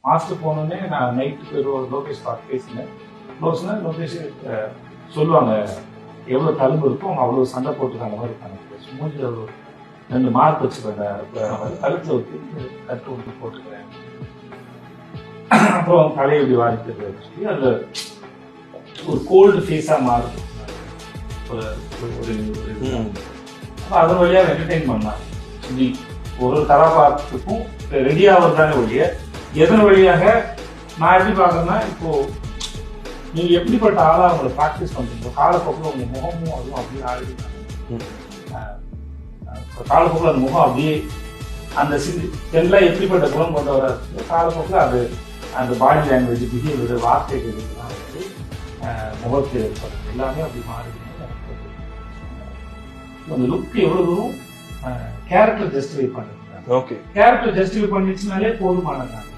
Master போனோடனே நான் night Lokesh பார்த்து பேசினேன். லோகேஷ் சொல்லுவாங்க எவ்வளோ தழும்பு இருக்கும் அவங்க அவ்வளோ சண்டை போட்டுருக்காங்க மாதிரி இருக்காங்க. மூஞ்சில் ஒரு 2 மார்க் வச்சுக்கிறேன், கழுத்தில் ஒரு கட்டு ஒன்று போட்டுக்கிறேன், அப்புறம் தலையை இப்படி வாரிக்கிறது சொல்லி அதில் ஒரு கோல்டு ஃபேஸாக மாறும். அப்போ அதன் வழியாக என்டர்டெயின் பண்ணாங்க. இப்படி ஒரு கதாபாத்திரத்துக்கும் ரெடி ஆகிறதானே ஒழிய எதன் வழியாக நான் எப்படி பார்க்குறேன்னா, இப்போ நீங்க எப்படிப்பட்ட ஆளா அவங்களை ப்ராக்டிஸ் பண்றீங்க, காலப்போக்கில் உங்க முகமும் அதுவும் அப்படியே ஆடிடுறாங்க. காலப்போக்கில் அந்த முகம் அப்படியே அந்த எல்லாம் எப்படிப்பட்ட குணம் கொண்டு வர காலப்போக்கில் அது அந்த பாடி லாங்குவேஜ், பிஹேவியர், வார்த்தைகள் இதெல்லாம் வந்து முகத்தில் ஏற்படும் எல்லாமே அப்படி மாறிடுது. அந்த லுக் எவ்வளவு தூரம் கேரக்டர் ஜஸ்டிஃபை பண்ணுறாங்க. ஓகே, கேரக்டர் ஜஸ்டிஃபை பண்ணிச்சுனாலே போதுமானது.